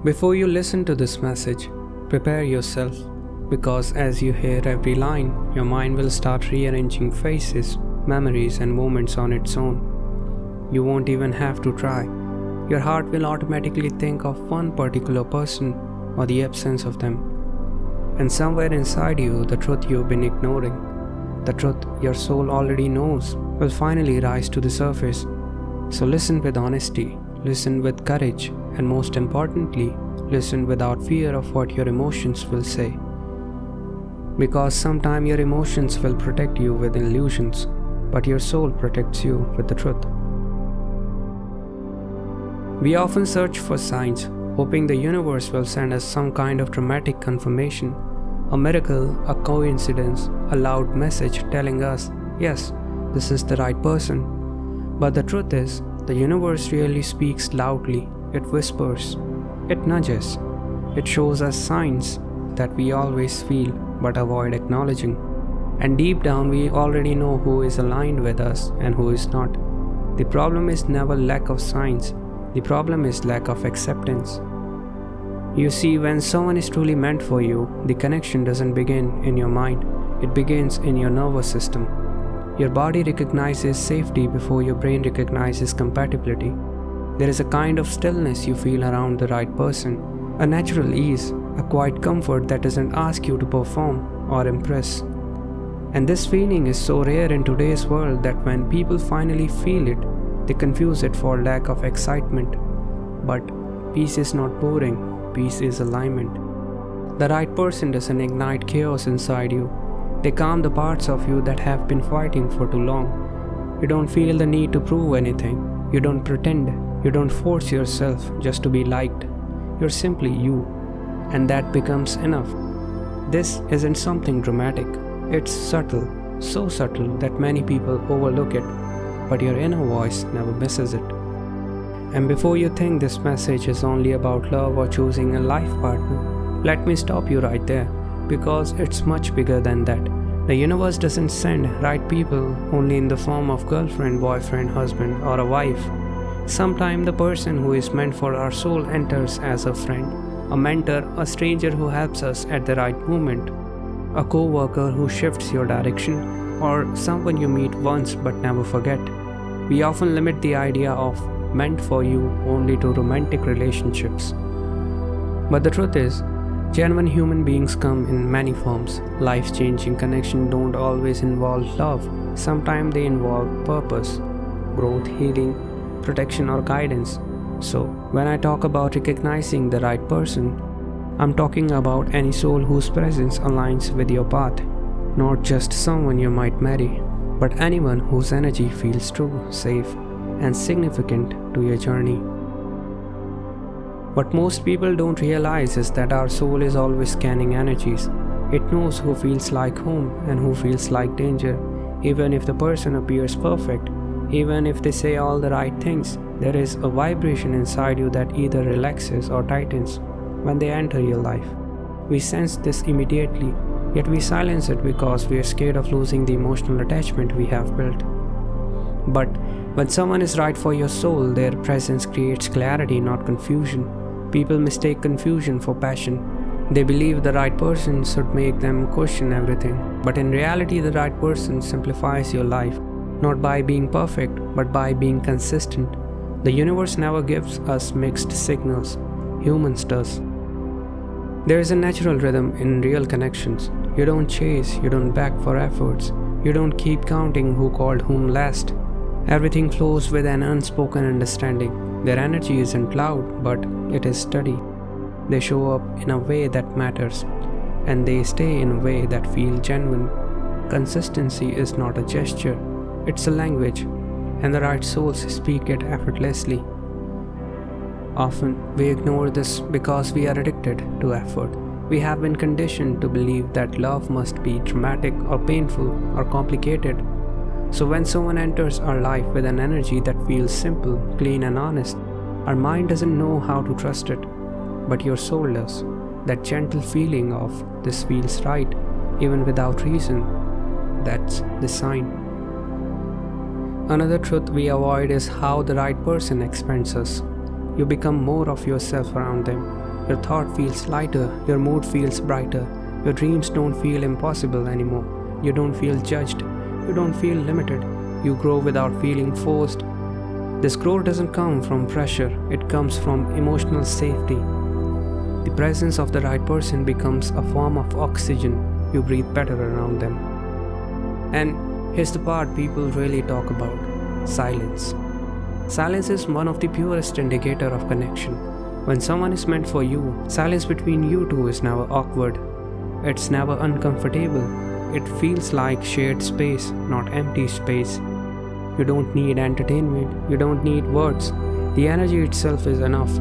Before you listen to this message, prepare yourself, because as you hear every line, your mind will start rearranging faces, memories, and moments on its own. You won't even have to try. Your heart will automatically think of one particular person or the absence of them. And somewhere inside you, the truth you've been ignoring, the truth your soul already knows, will finally rise to the surface. So listen with honesty, listen with courage, and most importantly, listen without fear of what your emotions will say. Because sometimes your emotions will protect you with illusions, but your soul protects you with the truth. We often search for signs, hoping the universe will send us some kind of dramatic confirmation, a miracle, a coincidence, a loud message telling us, yes, this is the right person. But the truth is, the universe really speaks loudly. It whispers, it nudges, it shows us signs that we always feel but avoid acknowledging. And deep down, we already know who is aligned with us and who is not. The problem is never lack of signs, the problem is lack of acceptance. You see, when someone is truly meant for you, the connection doesn't begin in your mind, it begins in your nervous system. Your body recognizes safety before your brain recognizes compatibility. There is a kind of stillness you feel around the right person, a natural ease, a quiet comfort that doesn't ask you to perform or impress. And this feeling is so rare in today's world that when people finally feel it, they confuse it for lack of excitement. But peace is not boring, peace is alignment. The right person doesn't ignite chaos inside you. They calm the parts of you that have been fighting for too long. You don't feel the need to prove anything. You don't pretend. You don't force yourself just to be liked. You're simply you. And that becomes enough. This isn't something dramatic. It's subtle, so subtle that many people overlook it. But your inner voice never misses it. And before you think this message is only about love or choosing a life partner, let me stop you right there. Because it's much bigger than that. The universe doesn't send right people only in the form of girlfriend, boyfriend, husband, or a wife. Sometimes the person who is meant for our soul enters as a friend, a mentor, a stranger who helps us at the right moment, a co-worker who shifts your direction, or someone you meet once but never forget. We often limit the idea of meant for you only to romantic relationships. But the truth is, genuine human beings come in many forms. Life-changing connections don't always involve love. Sometimes they involve purpose, growth, healing, protection, or guidance. So, when I talk about recognizing the right person, I'm talking about any soul whose presence aligns with your path. Not just someone you might marry, but anyone whose energy feels true, safe, and significant to your journey. What most people don't realize is that our soul is always scanning energies. It knows who feels like home and who feels like danger. Even if the person appears perfect, even if they say all the right things, there is a vibration inside you that either relaxes or tightens when they enter your life. We sense this immediately, yet we silence it because we are scared of losing the emotional attachment we have built. But when someone is right for your soul, their presence creates clarity, not confusion. People mistake confusion for passion. They believe the right person should make them question everything. But in reality, the right person simplifies your life, not by being perfect, but by being consistent. The universe never gives us mixed signals. Humans does. There is a natural rhythm in real connections. You don't chase, you don't beg for efforts. You don't keep counting who called whom last. Everything flows with an unspoken understanding. Their energy isn't loud, but it is steady. They show up in a way that matters, and they stay in a way that feels genuine. Consistency is not a gesture, it's a language, and the right souls speak it effortlessly. Often, we ignore this because we are addicted to effort. We have been conditioned to believe that love must be dramatic or painful or complicated. So when someone enters our life with an energy that feels simple, clean, and honest, our mind doesn't know how to trust it, but your soul does. That gentle feeling of this feels right, even without reason, that's the sign. Another truth we avoid is how the right person expands us. You become more of yourself around them. Your thought feels lighter, your mood feels brighter, your dreams don't feel impossible anymore. You don't feel judged, you don't feel limited, you grow without feeling forced. This growth doesn't come from pressure, it comes from emotional safety. The presence of the right person becomes a form of oxygen. You breathe better around them. And here's the part people really talk about: silence. Silence is one of the purest indicator of connection. When someone is meant for you, silence between you two is never awkward. It's never uncomfortable. It feels like shared space, not empty space. You don't need entertainment, you don't need words. The energy itself is enough.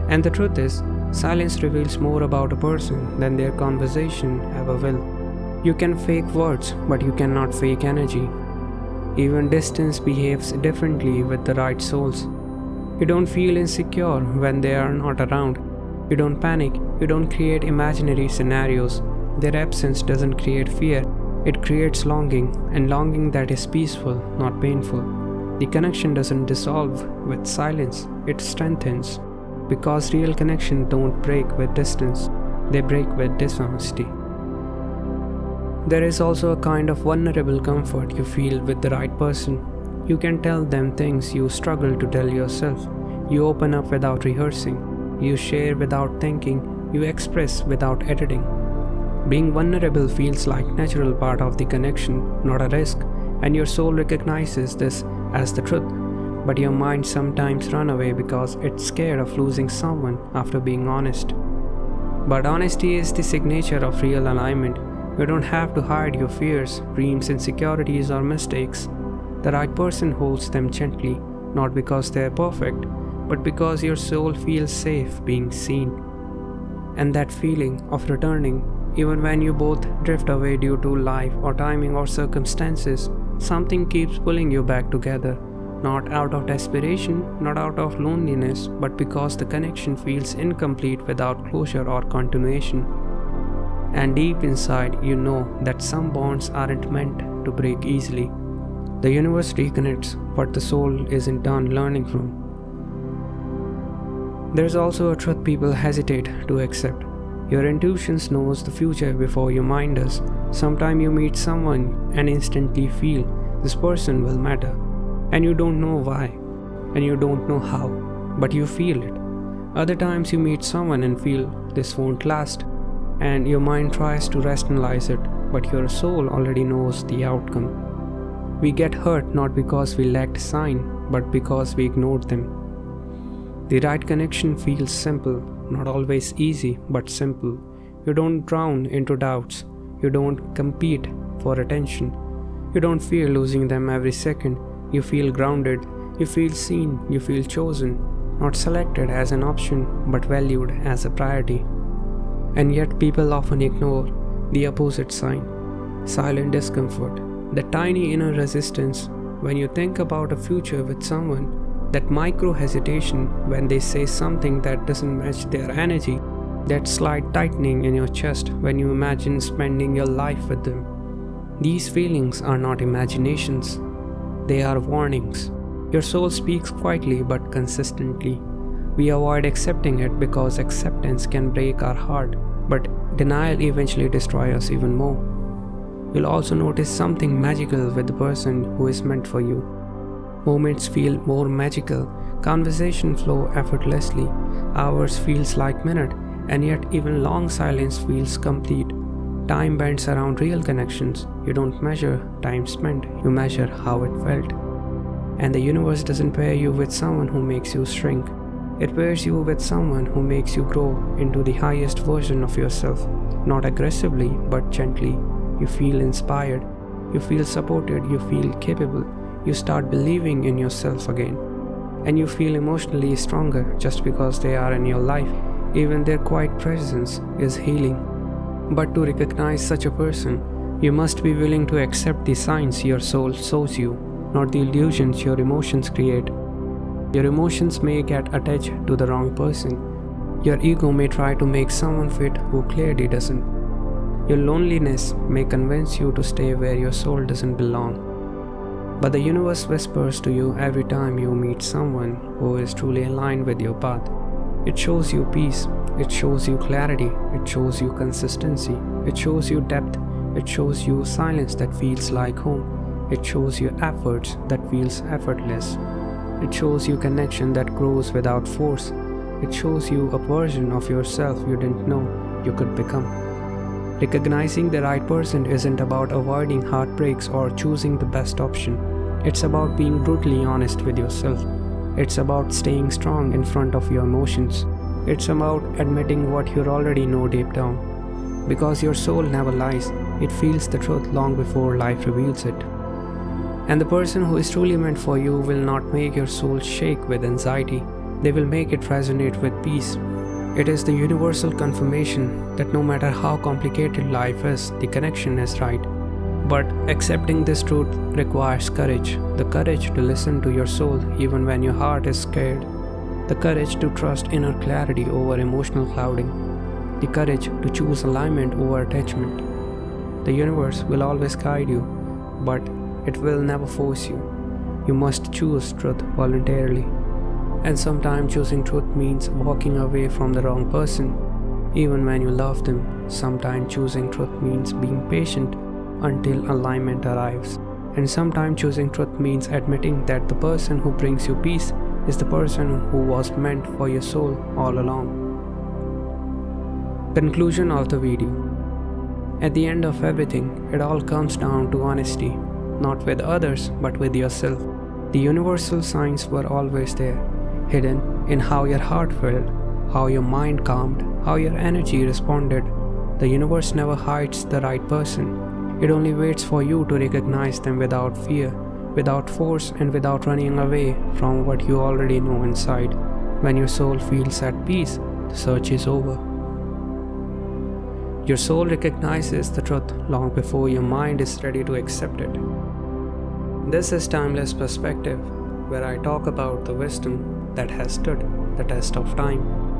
And the truth is, silence reveals more about a person than their conversation ever will. You can fake words, but you cannot fake energy. Even distance behaves differently with the right souls. You don't feel insecure when they are not around. You don't panic, you don't create imaginary scenarios. Their absence doesn't create fear, it creates longing, and longing that is peaceful, not painful. The connection doesn't dissolve with silence, it strengthens. Because real connection don't break with distance, they break with dishonesty. There is also a kind of vulnerable comfort you feel with the right person. You can tell them things you struggle to tell yourself. You open up without rehearsing. You share without thinking. You express without editing. Being vulnerable feels like a natural part of the connection, not a risk, and your soul recognizes this as the truth. But your mind sometimes runs away because it's scared of losing someone after being honest. But honesty is the signature of real alignment. You don't have to hide your fears, dreams, insecurities, or mistakes. The right person holds them gently, not because they're perfect, but because your soul feels safe being seen. And that feeling of returning, even when you both drift away due to life or timing or circumstances, something keeps pulling you back together. Not out of desperation, not out of loneliness, but because the connection feels incomplete without closure or continuation. And deep inside, you know that some bonds aren't meant to break easily. The universe reconnects what the soul isn't done learning from. There's also a truth people hesitate to accept. Your intuition knows the future before your mind does. Sometimes you meet someone and instantly feel this person will matter. And you don't know why, and you don't know how, but you feel it. Other times you meet someone and feel this won't last, and your mind tries to rationalize it, but your soul already knows the outcome. We get hurt not because we lacked sign, but because we ignored them. The right connection feels simple, not always easy, but simple. You don't drown into doubts. You don't compete for attention. You don't fear losing them every second. You feel grounded, you feel seen, you feel chosen, not selected as an option but valued as a priority. And yet people often ignore the opposite sign: silent discomfort, the tiny inner resistance when you think about a future with someone, that micro hesitation when they say something that doesn't match their energy, that slight tightening in your chest when you imagine spending your life with them. These feelings are not imaginations. They are warnings. Your soul speaks quietly but consistently. We avoid accepting it because acceptance can break our heart, but denial eventually destroys us even more. You'll also notice something magical with the person who is meant for you. Moments feel more magical, conversation flow effortlessly, hours feels like minutes, and yet even long silence feels complete. Time bends around real connections. You don't measure time spent, you measure how it felt. And the universe doesn't pair you with someone who makes you shrink. It pairs you with someone who makes you grow into the highest version of yourself. Not aggressively, but gently. You feel inspired, you feel supported, you feel capable. You start believing in yourself again. And you feel emotionally stronger just because they are in your life. Even their quiet presence is healing. But to recognize such a person, you must be willing to accept the signs your soul shows you, not the illusions your emotions create. Your emotions may get attached to the wrong person. Your ego may try to make someone fit who clearly doesn't. Your loneliness may convince you to stay where your soul doesn't belong. But the universe whispers to you every time you meet someone who is truly aligned with your path. It shows you peace, It shows you clarity, it shows you consistency, it shows you depth, it shows you silence that feels like home, it shows you efforts that feels effortless. It shows you connection that grows without force. It shows you a version of yourself you didn't know you could become. Recognizing the right person isn't about avoiding heartbreaks or choosing the best option. It's about being brutally honest with yourself. It's about staying strong in front of your emotions. It's about admitting what you already know deep down. Because your soul never lies, it feels the truth long before life reveals it. And the person who is truly meant for you will not make your soul shake with anxiety. They will make it resonate with peace. It is the universal confirmation that no matter how complicated life is, the connection is right. But accepting this truth requires courage, the courage to listen to your soul even when your heart is scared, the courage to trust inner clarity over emotional clouding, the courage to choose alignment over attachment. The universe will always guide you, but it will never force you. You must choose truth voluntarily. And sometimes choosing truth means walking away from the wrong person, even when you love them. Sometimes choosing truth means being patient until alignment arrives. And sometimes choosing truth means admitting that the person who brings you peace is the person who was meant for your soul all along. Conclusion of the video. At the end of everything, it all comes down to honesty, not with others, but with yourself. The universal signs were always there, hidden in how your heart felt, how your mind calmed, how your energy responded. The universe never hides the right person. It only waits for you to recognize them without fear, without force, and without running away from what you already know inside. When your soul feels at peace, the search is over. Your soul recognizes the truth long before your mind is ready to accept it. This is Timeless Perspective, where I talk about the wisdom that has stood the test of time.